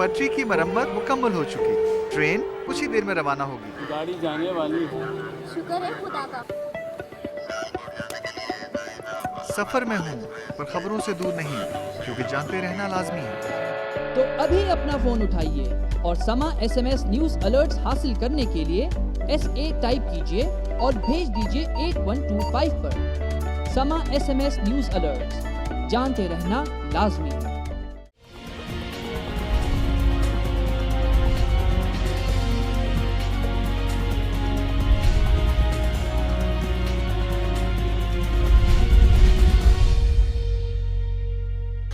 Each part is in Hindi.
पटरी की मरम्मत मुकम्मल हो चुकी। ट्रेन कुछ ही देर में रवाना होगी। गाड़ी जाने वाली है। शुक्र है खुदा का। सफर में हूँ पर खबरों से दूर नहीं, क्योंकि जानते रहना लाजमी है। तो अभी अपना फोन उठाइए और समा SMS न्यूज अलर्ट्स हासिल करने के लिए SA टाइप कीजिए और भेज दीजिए 8125 पर। समा SMS न्यूज अलर्ट्स, जानते रहना लाजमी है।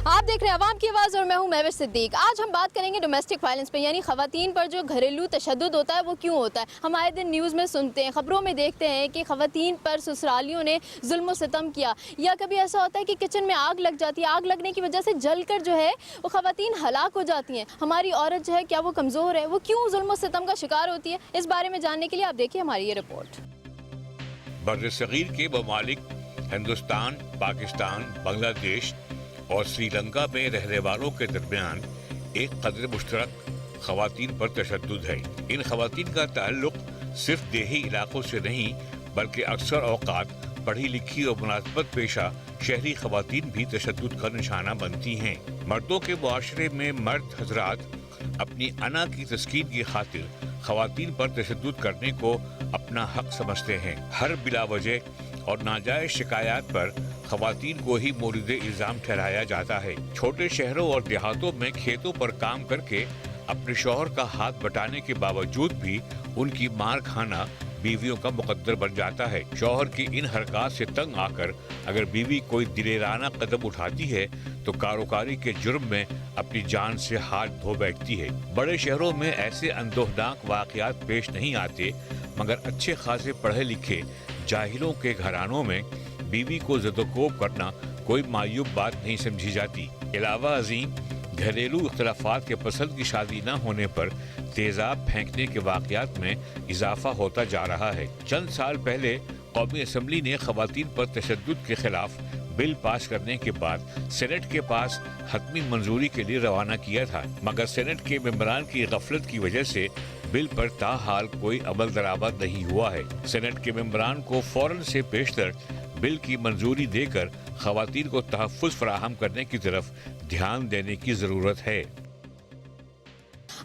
आप देख रहे हैं अवाम की आवाज़ और मैं हूं महविश सिद्दीक। आज हम बात करेंगे डोमेस्टिक वायलेंस पे, यानी ख़वातीन पर जो घरेलू तशद्दुद होता है वो क्यों होता है। हम आए दिन न्यूज़ में सुनते हैं, ख़बरों में देखते हैं कि ख़वातीन पर ससुरालियों ने जुल्म सितम किया, या कभी ऐसा होता है कि किचन में आग लग जाती है, आग लगने की वजह से जलकर जो है वो ख़वातीन हलाक हो जाती हैं। हमारी औरत जो है क्या वो कमज़ोर है, वो क्यों जुल्म सितम का शिकार होती है, इस बारे में जानने के लिए आप देखिए हमारी ये रिपोर्ट। बर्र-ए-सग़ीर के ममालिक हिंदुस्तान, पाकिस्तान, बांग्लादेश और श्रीलंका में रहने वालों के दरमियान एक कदर मुश्तरक ख़वातीन पर तशद्दुद है। इन ख़वातीन का ताल्लुक सिर्फ देही इलाकों से नहीं, बल्कि अक्सर औक़ात पढ़ी लिखी और मुनासिबत पेशा शहरी ख़वातीन भी तशद्दुद का निशाना बनती हैं। मर्दों के मुआशरे में मर्द हजरात अपनी अना की तस्कीन की खातिर ख़वातीन पर तशद्दुद करने को अपना हक समझते हैं। हर बिला वजह और नाजायज शिकायत पर ख़वातीन को ही मोरिद इल्ज़ाम ठहराया जाता है। छोटे शहरों और देहातों में खेतों पर काम करके अपने शौहर का हाथ बटाने के बावजूद भी उनकी मार खाना बीवियों का मुकद्दर बन जाता है। शौहर की इन हरकत से तंग आकर अगर बीवी कोई दिलेराना कदम उठाती है तो कारोकारी के जुर्म में अपनी जान से हाथ धो बैठती है। बड़े शहरों में ऐसे अंदोहनाक वाक़यात पेश नहीं आते, मगर अच्छे खासे पढ़े लिखे जाहिलों के घरानों में बीवी को ज़दोकोब करना कोई मायूब बात नहीं समझी जाती। अलावा अजीम घरेलू इख्तलाफात के पसंद की शादी न होने पर तेजाब फेंकने के वाक़यात में इजाफा होता जा रहा है। चंद साल पहले कौमी असम्बली ने ख़वातीन पर तशद्दुद के खिलाफ बिल पास करने के बाद सेनेट के पास हतमी मंजूरी के लिए रवाना किया था, मगर सेनेट के मेंबरान की गफलत की वजह से बिल पर ताहाल कोई अमल दरामद नहीं हुआ है। सेनेट के मेंबरान को फौरन से पेशतर बिल की मंजूरी देकर ख़वातीन को तहफ़्फ़ुज़ फराहम करने की तरफ ध्यान देने की ज़रूरत है।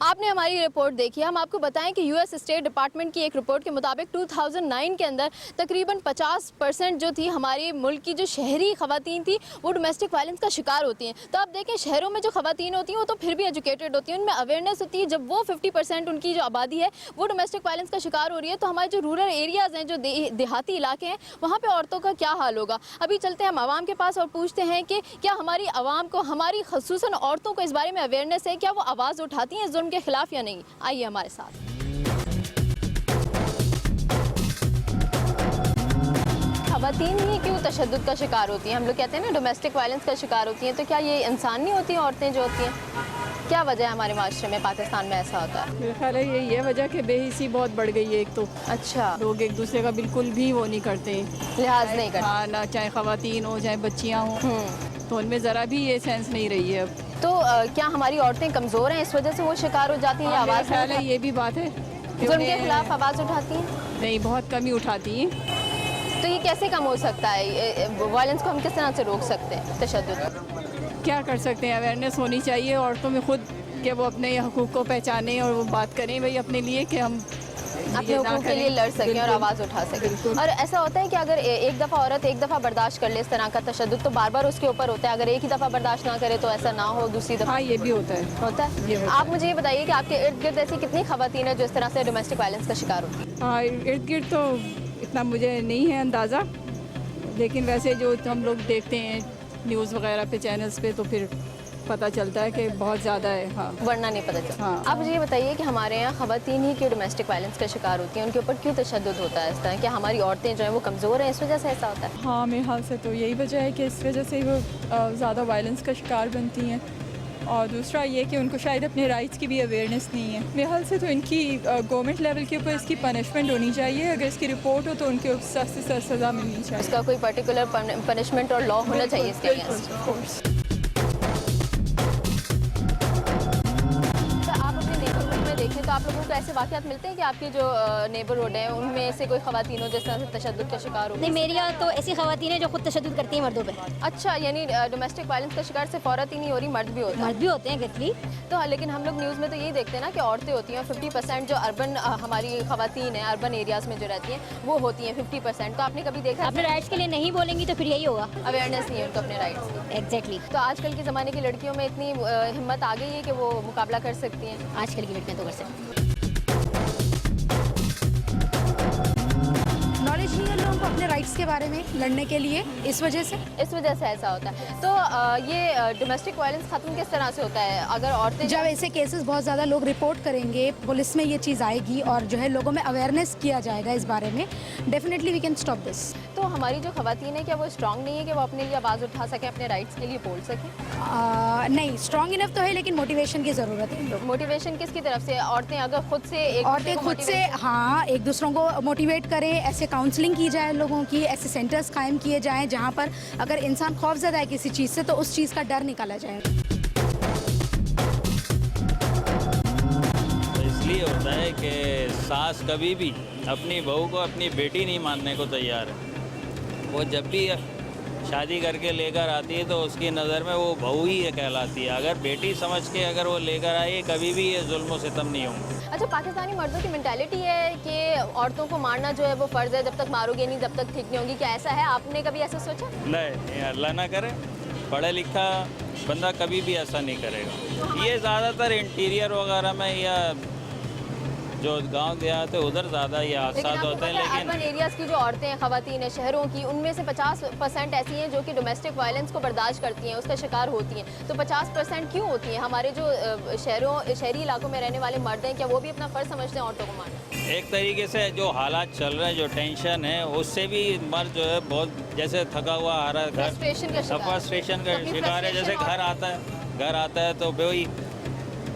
आपने हमारी रिपोर्ट देखी। हम आपको बताएं कि US स्टेट डिपार्टमेंट की एक रिपोर्ट के मुताबिक 2009 के अंदर तकरीबन 50% जो थी हमारी मुल्क की जो शहरी ख़वातीन थी वो डोमेस्टिक वायलेंस का शिकार होती हैं। तो आप देखें शहरों में जो ख़वातीन होती हैं वो तो फिर भी एजुकेटेड होती हैं, उनमें अवेयरनेस होती है। जब वो 50% उनकी जो आबादी है वो डोमेस्टिक वायलेंस का शिकार हो रही है, तो हमारे जो रूरल एरियाज़ हैं, जो देहाती इलाके हैं, वहाँ पर औरतों का क्या हाल होगा। अभी चलते हैं हम आवाम के पास और पूछते हैं कि क्या हमारी आवाम को, हमारी ख़ुसूसन औरतों को इस बारे में अवेयरनेस है, क्या वो आवाज़ उठाती हैं जुल्म के खिलाफ या नहीं। आइए हमारे साथ। ख़वातीन ही क्यों तशद्दुद का शिकार होती हैं? हम लोग कहते हैं ना डोमेस्टिक वायलेंस का शिकार होती हैं, तो क्या ये इंसान नहीं होती हैं औरतें जो होती हैं? क्या वजह है हमारे माशरे में, पाकिस्तान में ऐसा होता है? मेरा ख्याल है यही है वजह कि बेहिसी बहुत बढ़ गई है। एक तो अच्छा, लोग एक दूसरे का बिल्कुल भी वो नहीं करते, लिहाज नहीं करते। हाँ ना, चाहे ख़वातीन हो चाहे बच्चियाँ हों, तो उनमें ज़रा भी ये सेंस नहीं रही है अब। तो क्या हमारी औरतें कमज़ोर हैं, इस वजह से वो शिकार हो जाती हैं? या आवाज़ ख्याल है ये भी बात है कि जुल्म के खिलाफ आवाज़ उठाती हैं? नहीं, बहुत कम ही उठाती हैं। तो ये कैसे कम हो सकता है? वायलेंस को हम किस तरह से रोक सकते हैं, तशद्दुद? क्या कर सकते हैं, अवेयरनेस होनी चाहिए औरतों में खुद कि वो अपने हकूक़ को पहचानें और वो बात करें भाई अपने लिए कि हम अपने हुकूक के लिए लड़ सकें और आवाज़ उठा सकें। और ऐसा होता है कि अगर एक दफ़ा औरत एक दफ़ा बर्दाश्त कर ले इस तरह का तशद्दुद, तो बार बार उसके ऊपर होता है। अगर एक ही दफ़ा बर्दाश्त ना करे तो ऐसा ना हो दूसरी दफ़ा। हाँ, ये भी होता है। आप मुझे ये बताइए कि आपके इर्द गिर्द ऐसी कितनी ख़वातीन है जो इस तरह से डोमेस्टिक वायलेंस का शिकार होती है? हाँ, इर्द गिर्द तो इतना मुझे नहीं है अंदाज़ा, लेकिन वैसे जो हम लोग देखते हैं न्यूज़ वगैरह पे, चैनल्स पे, तो फिर पता चलता है कि बहुत ज़्यादा है। हाँ, वरना नहीं पता चलता। हाँ। आप मुझे ये बताइए कि हमारे यहाँ ख़वातीन ही क्यों डोमेस्टिक वायलेंस का शिकार होती हैं, उनके ऊपर क्यों तशद्दुद होता है इस तरह? क्या हमारी औरतें जो हैं वो कमज़ोर हैं, इस वजह से ऐसा होता है? हाँ, मेरे ख्याल से तो यही वजह है कि इस वजह से वो ज़्यादा वायलेंस का शिकार बनती हैं। और दूसरा ये कि उनको शायद अपने राइट्स की भी अवेयरनेस नहीं है। मेरे ख्याल से तो इनकी गवर्नमेंट लेवल के ऊपर इसकी पनिशमेंट होनी चाहिए। अगर इसकी रिपोर्ट हो तो उनके सख्त से सख्त सज़ा मिलनी चाहिए। इसका कोई पर्टिकुलर पनिशमेंट और लॉ होना चाहिए इसके अगेंस्ट। आप लोगों को ऐसे वाक़यात मिलते हैं कि आपकी जो नेबरहुड है उनमें से कोई ख़वातीन हो जिस तरह से तशद्दुद का शिकार हो? नहीं, मेरे यहाँ तो ऐसी ख़वातीन है जो खुद तशद्दुद करती हैं मर्दों पे। अच्छा, यानी डोमेस्टिक वायलेंस का शिकार सिर्फ औरत ही नहीं हो रही, मर्द भी होता है। मर्द भी होते हैं एक्चुअली। तो लेकिन हम लोग न्यूज़ में तो यही देखते हैं ना कि औरतें होती हैं, 50% जो अर्बन हमारी ख़वातीन हैं अर्बन एरियाज़ में जो रहती हैं वो होती हैं 50%। तो आपने कभी देखा अपने राइट्स के लिए नहीं बोलेंगी तो फिर यही होगा। अवेयरनेस नहीं है उनको अपने राइट्स की? एग्जैक्टली। तो आजकल के ज़माने की लड़कियों में इतनी हिम्मत आ गई है कि वो मुकाबला कर सकती हैं? आजकल की लड़कियाँ तो कर सकती हैं। नॉलेज नहीं है लोगों को अपने राइट्स के बारे में लड़ने के लिए, इस वजह से ऐसा होता है। तो ये डोमेस्टिक वायलेंस ख़त्म किस तरह से होता है? अगर औरतें जब ऐसे केसेस बहुत ज़्यादा लोग रिपोर्ट करेंगे, पुलिस में ये चीज़ आएगी और जो है लोगों में अवेयरनेस किया जाएगा इस बारे में, definitely we can stop this. तो हमारी जो ख़वातीन है क्या वो स्ट्रांग नहीं है कि वो अपने लिए आवाज़ उठा सकें, अपने राइट्स के लिए बोल सकें? नहीं, स्ट्रॉन्ग इनफ तो है लेकिन मोटिवेशन की ज़रूरत है इन लोग। मोटिवेशन किसकी तरफ से? औरतें अगर खुद से औरतें खुद से हाँ एक दूसरों को मोटिवेट करें, ऐसे काउंसलिंग की जाए लोगों की, ऐसे सेंटर्स कायम किए जाएं जहां पर अगर इंसान खौफज़दा है किसी चीज़ से तो उस चीज़ का डर निकाला जाए। तो इसलिए होता है कि सास कभी भी अपनी बहू को अपनी बेटी नहीं मानने को तैयार है। वो जब भी शादी करके लेकर आती है तो उसकी नज़र में वो बहू ही कहलाती है। अगर बेटी समझ के अगर वो लेकर आई, कभी भी ये जुल्म व सितम नहीं होंगे। अच्छा, पाकिस्तानी मर्दों की मेंटालिटी है कि औरतों को मारना जो है वो फ़र्ज़ है, जब तक मारोगे नहीं जब तक ठीक नहीं होंगी। क्या ऐसा है? आपने कभी ऐसा सोचा? नहीं, अल्लाह ना करे, पढ़ा लिखा बंदा कभी भी ऐसा नहीं करेगा। ये ज़्यादातर इंटीरियर वगैरह में या जो गांव देहात है उधर ज़्यादा ये हादसात होते हैं। लेकिन अर्बन एरियाज़ की जो औरतें हैं, ख़वातीन हैं शहरों की, उनमें से 50% ऐसी हैं जो कि डोमेस्टिक वायलेंस को बर्दाश्त करती हैं, उसका शिकार होती हैं। तो 50% क्यों होती हैं? हमारे जो शहरी इलाकों में रहने वाले मर्द हैं, क्या वो भी अपना फ़र्ज़ समझते हैं औरतों को मारना? एक तरीके से जो हालात चल रहे हैं, जो टेंशन है, उससे भी मर्द जो है बहुत जैसे थका हुआ आ रहा है, फ्रस्ट्रेशन का शिकार है। जैसे घर आता है तो भाई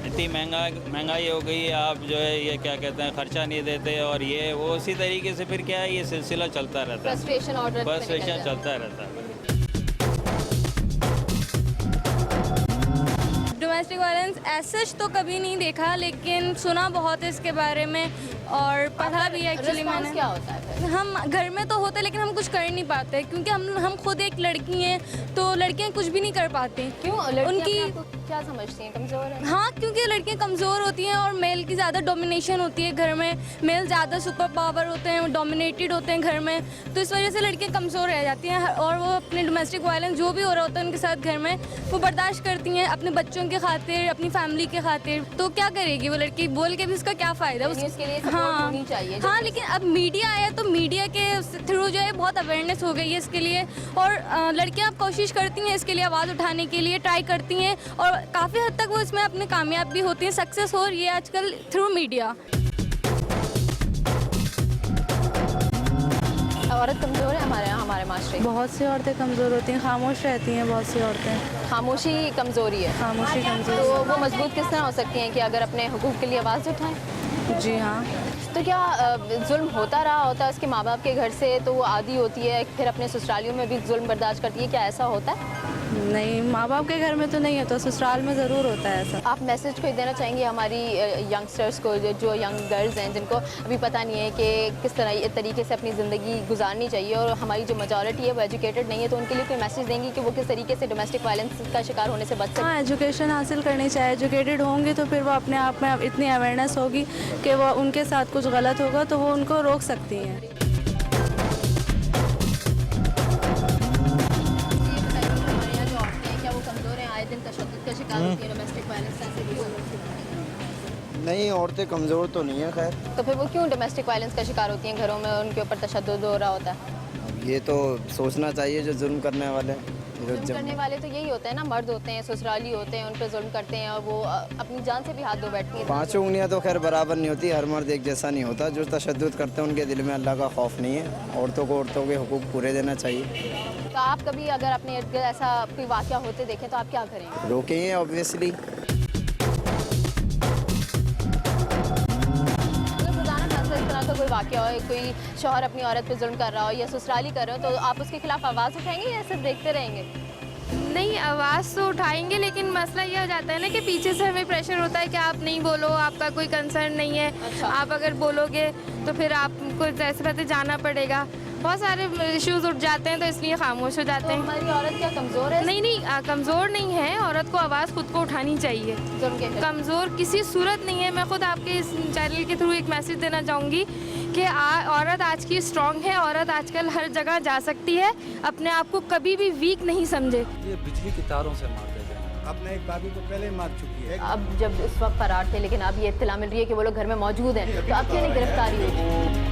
इतनी महंगाई हो गई है, आप जो है ये क्या कहते हैं खर्चा नहीं देते, और ये वो उसी तरीके से फिर क्या है ये सिलसिला चलता रहता है, फ्रस्ट्रेशन चलता रहता है। डोमेस्टिक वायलेंस ऐसा तो कभी नहीं देखा, लेकिन सुना बहुत है इसके बारे में और पढ़ा भी एक्चुअली मैंने। क्या होता है? हम घर में तो होते लेकिन हम कुछ कर नहीं पाते क्योंकि हम खुद एक लड़की हैं, तो लड़कियां कुछ भी नहीं कर पाती। क्यों? उनकी क्या समझती हैं? कमज़ोर है? हाँ, क्योंकि लड़कियां कमज़ोर होती हैं और मेल की ज़्यादा डोमिनेशन होती है घर में। मेल ज़्यादा सुपर पावर होते हैं, डोमिनेटेड होते हैं घर में, तो इस वजह से लड़कियां कमज़ोर रह जाती हैं और वो अपने डोमेस्टिक वायलेंस जो भी हो रहा होता है उनके साथ घर में वो बर्दाश्त करती हैं अपने बच्चों के खातिर, अपनी फैमिली के खातिर। तो क्या करेगी वो लड़की? बोल के भी उसका क्या फ़ायदा? उसके लिए सपोर्ट होनी चाहिए। हाँ, लेकिन अब मीडिया आया तो मीडिया के थ्रू जो है बहुत अवेयरनेस हो गई है इसके लिए, और लड़कियां अब कोशिश करती हैं इसके लिए आवाज़ उठाने के लिए, ट्राई करती हैं और काफ़ी हद तक वो इसमें अपने कामयाब भी होती हैं, सक्सेस हो रही है आजकल थ्रू मीडिया। औरत कमज़ोर है हमारे माशरे? बहुत सी औरतें कमज़ोर होती हैं, खामोश रहती हैं बहुत सी औरतें। खामोशी कमज़ोरी है? खामोशी कमज़ोर। तो वो मजबूत किस तरह हो सकती हैं कि अगर अपने हुकूक के लिए आवाज़ उठाएं? जी हाँ। तो क्या जुल्म होता रहा होता है उसके माँ बाप के घर से, तो वो आदी होती है, फिर अपने ससुरालियों में भी जुल्म बर्दाश्त करती है? क्या ऐसा होता है? नहीं, माँ बाप के घर में तो नहीं होता, ससुराल में ज़रूर होता है ऐसा। आप मैसेज कोई देना चाहेंगे हमारी यंगस्टर्स को, जो यंग गर्ल्स हैं जिनको अभी पता नहीं है कि किस तरह तरीके से अपनी ज़िंदगी गुजारनी चाहिए, और हमारी जो मेजॉरिटी है वो एजुकेटेड नहीं है, तो उनके लिए कोई मैसेज देंगी कि वो किस तरीके से डोमेस्टिक वायलेंस का शिकार होने से बच सकते? हाँ, एजुकेशन हासिल करनी चाहिए। एजुकेटेड होंगी तो फिर वो अपने आप में इतनी अवेयरनेस होगी कि वो उनके साथ कुछ गलत होगा तो वो उनको रोक सकती हैं। नहीं, औरतें कमज़ोर तो नहीं है खैर। तो फिर वो क्यों डोमेस्टिक वायलेंस का शिकार होती हैं? घरों में उनके ऊपर तशद्दुद हो रहा होता है। अब ये तो सोचना चाहिए जो जुल्म करने वाले, जुल्म करने वाले तो यही होते हैं ना, मर्द होते हैं, ससुराली होते हैं, उन पर जुल्म करते हैं और वो अपनी जान से भी हाथ धो बैठती हैं। पांचों उंगलियां तो खैर बराबर नहीं होती, हर मर्द एक जैसा नहीं होता। जो तशद्दुद करते हैं उनके दिल में अल्लाह का खौफ नहीं है। औरतों को औरतों के हुकूक पूरे देना चाहिए। तो आप कभी अगर अपने इर्द गिर्द ऐसा कोई वाक़या होते देखें तो आप क्या करेंगे? रोकेंगे ऑब्वियसली। का कोई वाक़या हो, कोई शौहर अपनी औरत पे जुल्म कर रहा हो या ससुराली कर रहे हो, तो आप उसके खिलाफ आवाज़ उठाएंगे या सिर्फ देखते रहेंगे? नहीं, आवाज़ तो उठाएंगे, लेकिन मसला ये हो जाता है ना कि पीछे से हमें प्रेशर होता है कि आप नहीं बोलो, आपका कोई कंसर्न नहीं है। अच्छा। आप अगर बोलोगे तो फिर आपको जैसे पहले जाना पड़ेगा। बहुत सारे इश्यूज उठ जाते हैं, तो इसलिए खामोश हो जाते तो हैं। हमारी औरत क्या कमज़ोर है? नहीं नहीं, कमज़ोर नहीं है, औरत को आवाज़ खुद को उठानी चाहिए। कमज़ोर किसी सूरत नहीं है। मैं खुद आपके इस चैनल के थ्रू एक मैसेज देना चाहूँगी कि औरत आज की स्ट्रॉन्ग है। औरत आजकल हर जगह जा सकती है। अपने आप को कभी भी वीक नहीं समझे। ये बिजली की तारों से मारते थे। अपने एक बाबू को पहले मार चुकी है। अब जब इस वक्त फरार थे, लेकिन अब ये इत्तला मिल रही है कि वो लोग घर में मौजूद हैं, तो अब क्यों नहीं गिरफ्तारी हुई?